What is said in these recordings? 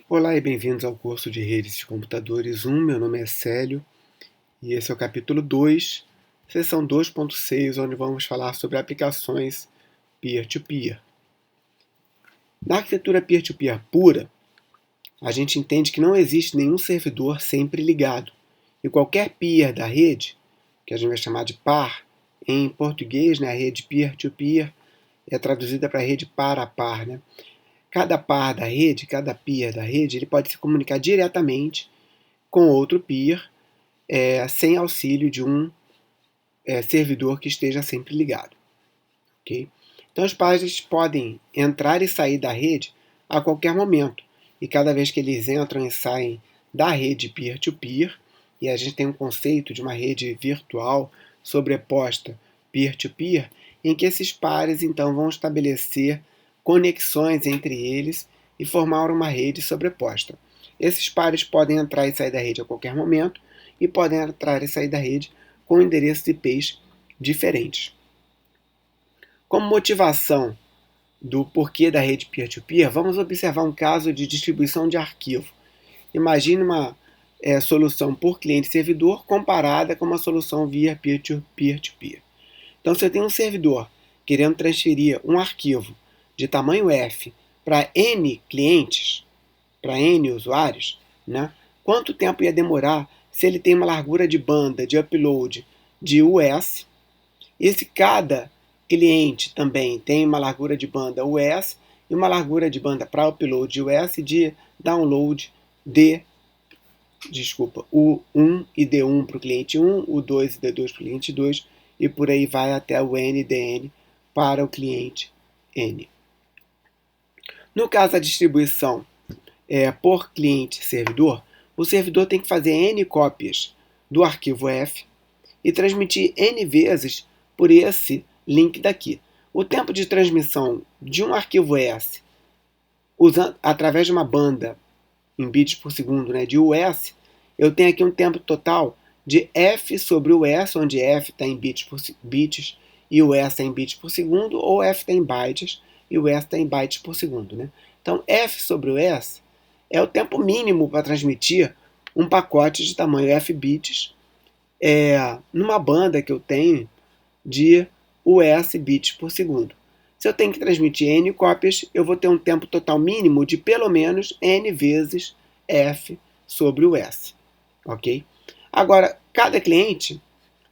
Olá e bem-vindos ao curso de Redes de Computadores 1. Meu nome é Célio e esse é o capítulo 2, seção 2.6, onde vamos falar sobre aplicações peer-to-peer. Na arquitetura peer-to-peer pura, a gente entende que não existe nenhum servidor sempre ligado e qualquer peer da rede, que a gente vai chamar de par, em português, né, a rede peer-to-peer é traduzida para rede par a par, né? Cada par da rede, cada peer da rede, ele pode se comunicar diretamente com outro peer sem auxílio de um servidor que esteja sempre ligado. Okay? Então os pares podem entrar e sair da rede a qualquer momento. E cada vez que eles entram e saem da rede peer-to-peer, e a gente tem um conceito de uma rede virtual sobreposta peer-to-peer, em que esses pares então vão estabelecer conexões entre eles e formar uma rede sobreposta. Esses pares podem entrar e sair da rede a qualquer momento e podem entrar e sair da rede com endereços IPs diferentes. Como motivação do porquê da rede peer-to-peer, vamos observar um caso de distribuição de arquivo. Imagine uma solução por cliente-servidor comparada com uma solução via peer-to-peer. Então, se eu tenho um servidor querendo transferir um arquivo de tamanho F para N clientes, para N usuários, né? Quanto tempo ia demorar se ele tem uma largura de banda de upload de US, e se cada cliente também tem uma largura de banda US e uma largura de banda para upload de US e de download de, o 1 e D1 para o cliente 1, o 2 e D2 para o cliente 2, e por aí vai até o N e DN para o cliente N. No caso da distribuição por cliente-servidor, o servidor tem que fazer N cópias do arquivo F e transmitir N vezes por esse link daqui. O tempo de transmissão de um arquivo S através de uma banda em bits por segundo, né, de US, eu tenho aqui um tempo total de F sobre o S, onde F está em bits e o S está em bits por segundo, ou F está em bytes e o S está em bytes por segundo. Né? Então, F sobre o S é o tempo mínimo para transmitir um pacote de tamanho F bits numa banda que eu tenho de US bits por segundo. Se eu tenho que transmitir N cópias, eu vou ter um tempo total mínimo de pelo menos N vezes F sobre o S. Ok? Agora, cada cliente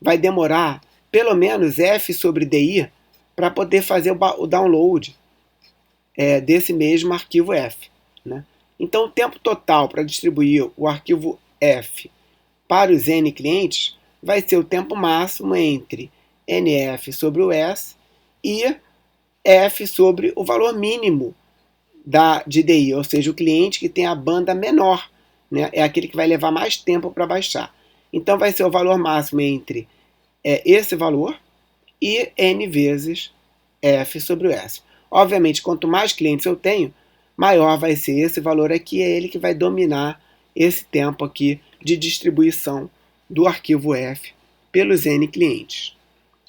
vai demorar pelo menos F sobre DI para poder fazer o download desse mesmo arquivo F. Né? Então, o tempo total para distribuir o arquivo F para os N clientes vai ser o tempo máximo entre NF sobre o S e F sobre o valor mínimo de DI, ou seja, o cliente que tem a banda menor, né, é aquele que vai levar mais tempo para baixar. Então vai ser o valor máximo entre esse valor e N vezes F sobre o S. Obviamente, quanto mais clientes eu tenho, maior vai ser esse valor aqui, é ele que vai dominar esse tempo aqui de distribuição do arquivo F pelos N clientes.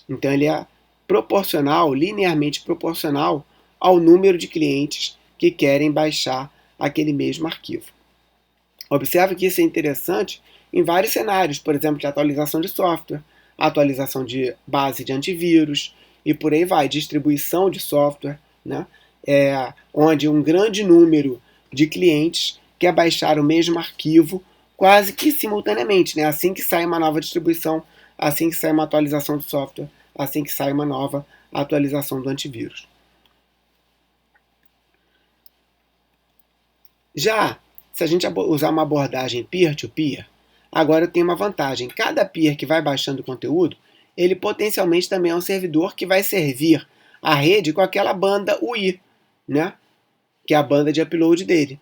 Então ele é proporcional, linearmente proporcional ao número de clientes que querem baixar aquele mesmo arquivo. Observe que isso é interessante em vários cenários, por exemplo, de atualização de software, atualização de base de antivírus e por aí vai, distribuição de software, né? Onde um grande número de clientes quer baixar o mesmo arquivo quase que simultaneamente, né? Assim que sai uma nova distribuição, assim que sai uma atualização do software, assim que sai uma nova atualização do antivírus. Já se a gente usar uma abordagem peer-to-peer, agora eu tenho uma vantagem. Cada peer que vai baixando conteúdo, ele potencialmente também é um servidor que vai servir a rede com aquela banda UI, né? Que é a banda de upload dele.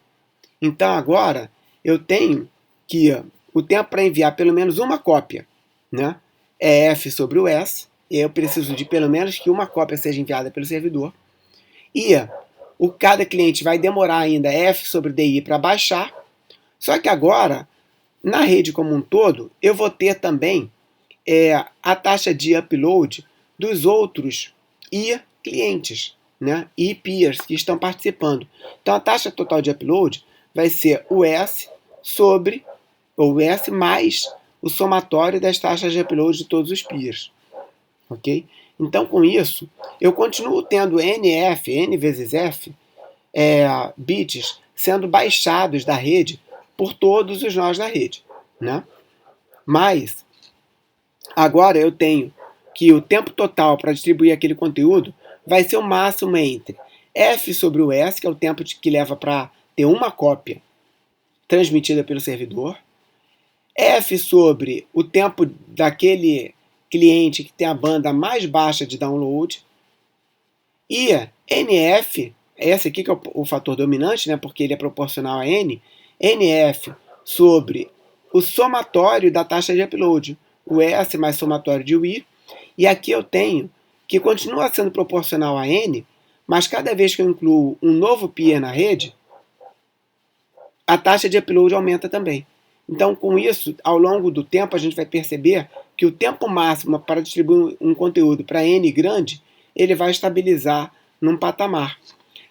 Então agora eu tenho que o tempo para enviar pelo menos uma cópia, né, é F sobre o S, e eu preciso de pelo menos que uma cópia seja enviada pelo servidor. E cada cliente vai demorar ainda F sobre DI para baixar. Só que agora, na rede como um todo, eu vou ter também a taxa de upload dos outros clientes, né, e peers que estão participando. Então a taxa total de upload vai ser o S sobre, ou o S mais o somatório das taxas de upload de todos os peers. Ok? Então, com isso, eu continuo tendo NF, N vezes F, bits sendo baixados da rede por todos os nós da rede, né? Mas, agora eu tenho que o tempo total para distribuir aquele conteúdo vai ser o máximo entre F sobre o S, que é o tempo que leva para ter uma cópia transmitida pelo servidor, F sobre o tempo daquele cliente que tem a banda mais baixa de download, e NF, esse aqui que é o fator dominante, né, porque ele é proporcional a N, NF sobre o somatório da taxa de upload, o S mais somatório de I, e aqui eu tenho que continua sendo proporcional a N, mas cada vez que eu incluo um novo peer na rede, a taxa de upload aumenta também. Então, com isso, ao longo do tempo, a gente vai perceber que o tempo máximo para distribuir um conteúdo para N grande, ele vai estabilizar num patamar.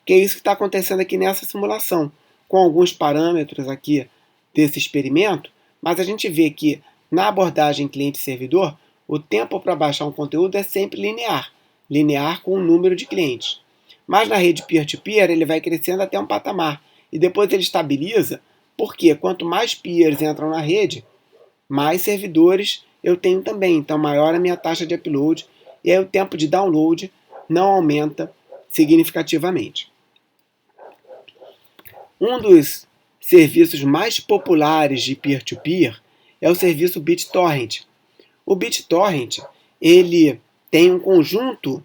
Que é isso que está acontecendo aqui nessa simulação, com alguns parâmetros aqui desse experimento, mas a gente vê que na abordagem cliente-servidor, o tempo para baixar um conteúdo é sempre linear com o número de clientes. Mas na rede peer-to-peer, ele vai crescendo até um patamar, e depois ele estabiliza, porque quanto mais peers entram na rede, mais servidores eu tenho também. Então, maior a minha taxa de upload, e aí o tempo de download não aumenta significativamente. Um dos serviços mais populares de peer-to-peer é o serviço BitTorrent. O BitTorrent, ele tem um conjunto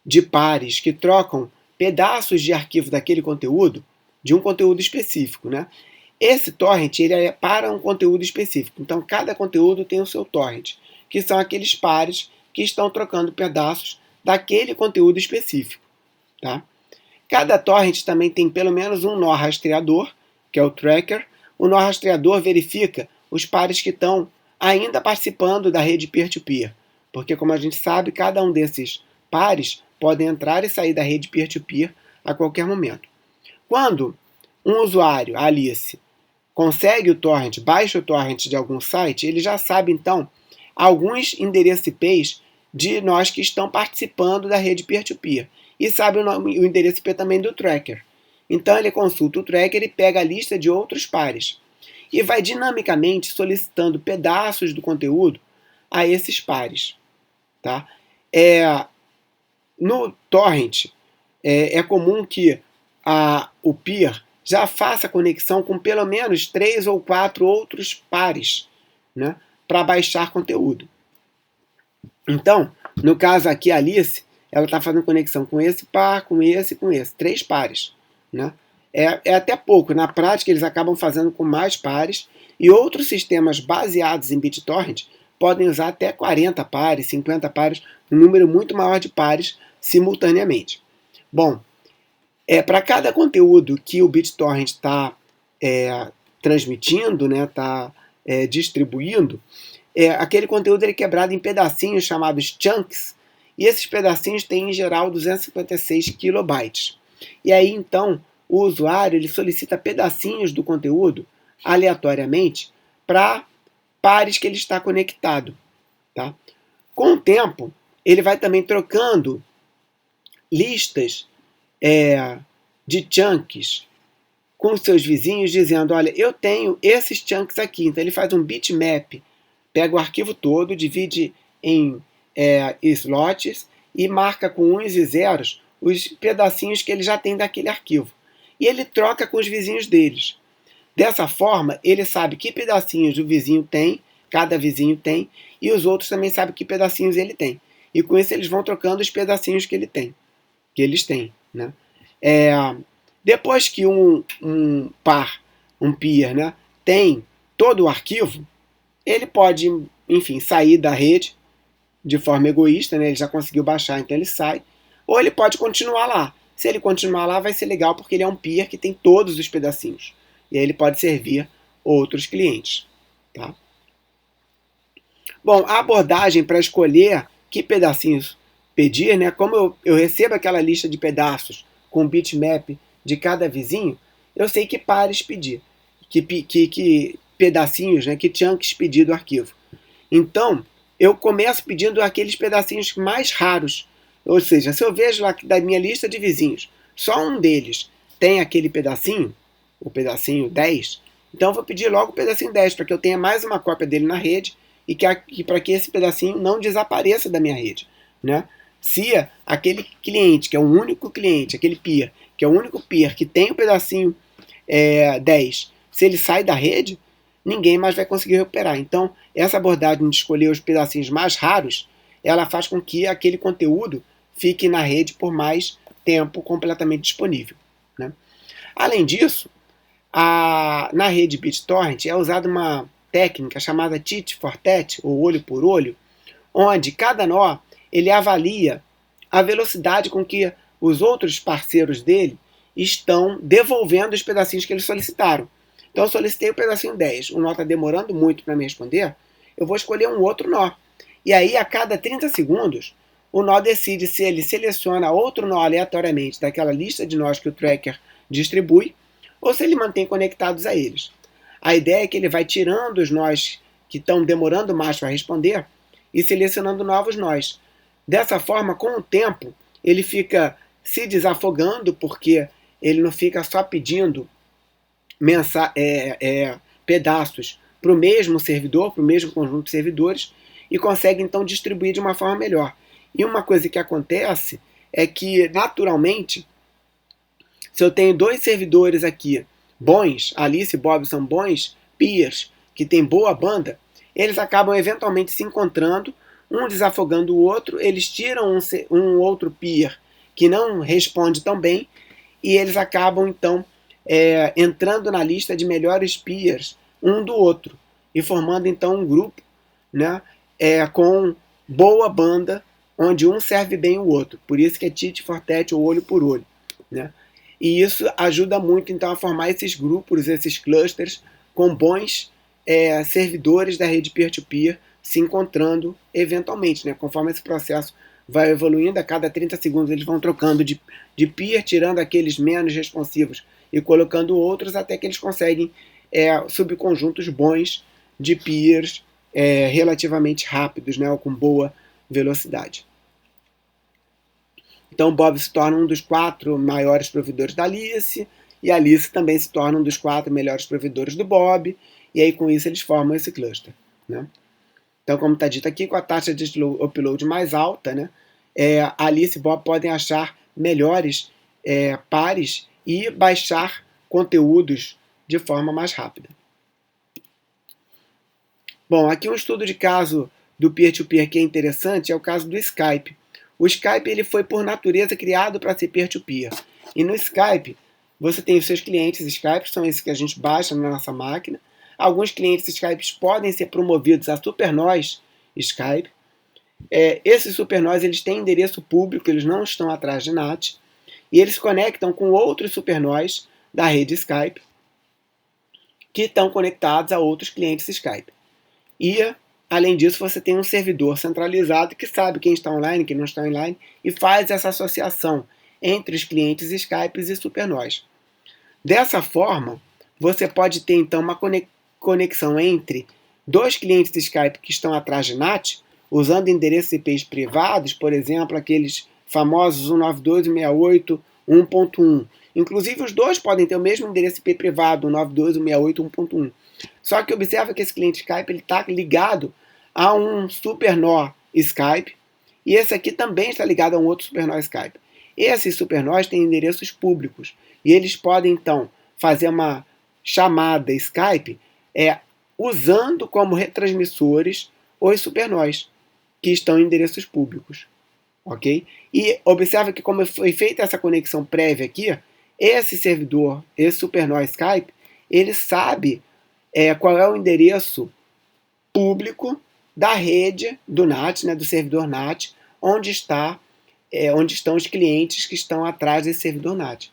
de pares que trocam pedaços de arquivo daquele conteúdo, de um conteúdo específico, né? Esse torrent ele é para um conteúdo específico. Então, cada conteúdo tem o seu torrent, que são aqueles pares que estão trocando pedaços daquele conteúdo específico. Tá? Cada torrent também tem pelo menos um nó rastreador, que é o tracker. O nó rastreador verifica os pares que estão ainda participando da rede peer-to-peer. Porque, como a gente sabe, cada um desses pares podem entrar e sair da rede peer-to-peer a qualquer momento. Quando um usuário, a Alice, consegue o torrent, baixa o torrent de algum site, ele já sabe, então, alguns endereços IPs de nós que estão participando da rede peer-to-peer. E sabe o endereço IP também do tracker. Então, ele consulta o tracker e pega a lista de outros pares. E vai dinamicamente solicitando pedaços do conteúdo a esses pares. Tá? No torrent, é comum que o peer já faça conexão com pelo menos 3 ou 4 outros pares, né, para baixar conteúdo. Então, no caso aqui, a Alice, ela está fazendo conexão com esse par, com esse, 3 pares. Né? É até pouco. Na prática, eles acabam fazendo com mais pares, e outros sistemas baseados em BitTorrent podem usar até 40 pares, 50 pares, um número muito maior de pares simultaneamente. Bom, para cada conteúdo que o BitTorrent está transmitindo, né, está distribuindo, aquele conteúdo é quebrado em pedacinhos chamados chunks, e esses pedacinhos têm em geral 256 kilobytes. E aí então o usuário ele solicita pedacinhos do conteúdo aleatoriamente para pares que ele está conectado. Tá? Com o tempo, ele vai também trocando listas de chunks com seus vizinhos, dizendo, olha, eu tenho esses chunks aqui. Então ele faz um bitmap, pega o arquivo todo, divide em slots e marca com uns e zeros os pedacinhos que ele já tem daquele arquivo. E ele troca com os vizinhos deles. Dessa forma, ele sabe que pedacinhos o vizinho tem, cada vizinho tem, e os outros também sabem que pedacinhos ele tem. E com isso eles vão trocando os pedacinhos que eles têm. Né? Depois que um peer, né, tem todo o arquivo, ele pode, enfim, sair da rede de forma egoísta, né, ele já conseguiu baixar, então ele sai, ou ele pode continuar lá. Se ele continuar lá, vai ser legal, porque ele é um peer que tem todos os pedacinhos. E aí ele pode servir outros clientes. Tá? Bom, a abordagem para escolher que pedacinhos pedir, né, como eu recebo aquela lista de pedaços com bitmap de cada vizinho, eu sei que pares pedir, que pedacinhos, né, que chunks pedir do arquivo. Então, eu começo pedindo aqueles pedacinhos mais raros. Ou seja, se eu vejo lá da minha lista de vizinhos, só um deles tem aquele pedacinho, o pedacinho 10, então eu vou pedir logo o pedacinho 10, para que eu tenha mais uma cópia dele na rede e para que esse pedacinho não desapareça da minha rede, né? Se aquele cliente, que é o único cliente, aquele peer, que é o único peer que tem o pedacinho 10, se ele sai da rede, ninguém mais vai conseguir recuperar. Então, essa abordagem de escolher os pedacinhos mais raros, ela faz com que aquele conteúdo fique na rede por mais tempo completamente disponível, né? Além disso, na rede BitTorrent é usada uma técnica chamada tit for tat, ou olho por olho, onde cada nó ele avalia a velocidade com que os outros parceiros dele estão devolvendo os pedacinhos que eles solicitaram. Então eu solicitei o pedacinho 10, o nó está demorando muito para me responder, eu vou escolher um outro nó. E aí, a cada 30 segundos, o nó decide se ele seleciona outro nó aleatoriamente daquela lista de nós que o tracker distribui, ou se ele mantém conectados a eles. A ideia é que ele vai tirando os nós que estão demorando mais para responder e selecionando novos nós. Dessa forma, com o tempo, ele fica se desafogando, porque ele não fica só pedindo pedaços para o mesmo servidor, para o mesmo conjunto de servidores, e consegue então distribuir de uma forma melhor. E uma coisa que acontece é que, naturalmente, se eu tenho dois servidores aqui bons, Alice e Bob são bons peers, que tem boa banda, eles acabam eventualmente se encontrando, um desafogando o outro, eles tiram um outro peer que não responde tão bem, e eles acabam então entrando na lista de melhores peers um do outro, e formando então um grupo, né, com boa banda, onde um serve bem o outro. Por isso que é tit for tat, ou olho por olho, né? E isso ajuda muito então a formar esses grupos, esses clusters com bons servidores da rede peer-to-peer se encontrando eventualmente, né? Conforme esse processo vai evoluindo, a cada 30 segundos eles vão trocando de peer, tirando aqueles menos responsivos e colocando outros, até que eles conseguem subconjuntos bons de peers relativamente rápidos, né? Ou com boa velocidade. Então Bob se torna um dos 4 maiores provedores da Alice, e a Alice também se torna um dos 4 melhores provedores do Bob, e aí com isso eles formam esse cluster, né? Então, como está dito aqui, com a taxa de upload mais alta, né, Alice e Bob podem achar melhores pares e baixar conteúdos de forma mais rápida. Bom, aqui um estudo de caso do peer-to-peer que é interessante é o caso do Skype. O Skype ele foi, por natureza, criado para ser peer-to-peer. E no Skype, você tem os seus clientes Skype, são esses que a gente baixa na nossa máquina. Alguns clientes Skype podem ser promovidos a supernós Skype. Esses supernós eles têm endereço público, eles não estão atrás de NAT. E eles se conectam com outros supernós da rede Skype, que estão conectados a outros clientes Skype. E, além disso, você tem um servidor centralizado que sabe quem está online, quem não está online, e faz essa associação entre os clientes Skype e supernós. Dessa forma, você pode ter, então, uma conexão entre dois clientes Skype que estão atrás de NAT, usando endereços IPs privados, por exemplo, aqueles famosos 192.168.1.1. Inclusive, os dois podem ter o mesmo endereço IP privado, 192.168.1.1. Só que observa que esse cliente Skype está ligado a um supernó Skype, e esse aqui também está ligado a um outro supernó Skype. Esses supernós têm endereços públicos, e eles podem, então, fazer uma chamada Skype usando como retransmissores os supernós, que estão em endereços públicos. Ok? E observa que, como foi feita essa conexão prévia aqui, esse servidor, esse supernó Skype, ele sabe qual é o endereço público da rede do NAT, né, do servidor NAT, onde estão os clientes que estão atrás desse servidor NAT.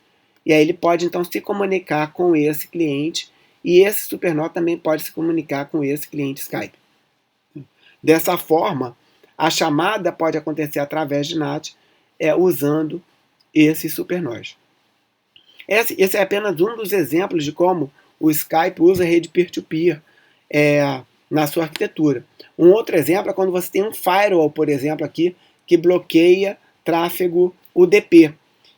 E aí ele pode, então, se comunicar com esse cliente, e esse supernó também pode se comunicar com esse cliente Skype. Dessa forma, a chamada pode acontecer através de NAT, usando esses supernós. Esse é apenas um dos exemplos de como o Skype usa a rede peer-to-peer na sua arquitetura. Um outro exemplo é quando você tem um firewall, por exemplo, aqui, que bloqueia tráfego UDP.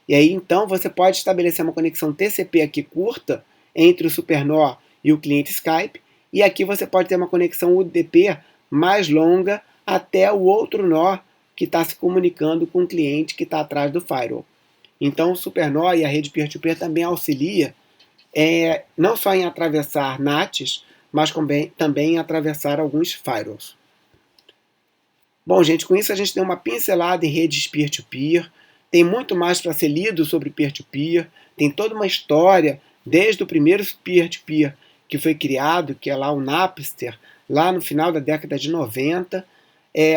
E aí, então, você pode estabelecer uma conexão TCP aqui curta entre o SuperNOR e o cliente Skype, e aqui você pode ter uma conexão UDP mais longa até o outro nó que está se comunicando com o cliente que está atrás do firewall. Então, o SuperNOR e a rede peer-to-peer também auxilia não só em atravessar NATs, mas também em atravessar alguns firewalls. Bom, gente, com isso a gente deu uma pincelada em redes peer-to-peer. Tem muito mais para ser lido sobre peer-to-peer. Tem toda uma história, desde o primeiro peer-to-peer que foi criado, que é lá o Napster, lá no final da década de 90,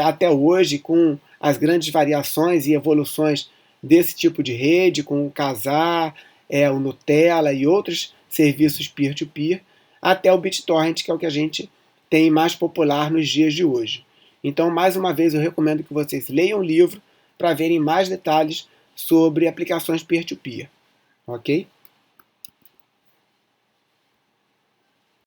até hoje, com as grandes variações e evoluções desse tipo de rede, com o Kazaa, o Gnutella e outros serviços peer-to-peer, até o BitTorrent, que é o que a gente tem mais popular nos dias de hoje. Então, mais uma vez, eu recomendo que vocês leiam o livro para verem mais detalhes sobre aplicações peer-to-peer. Ok?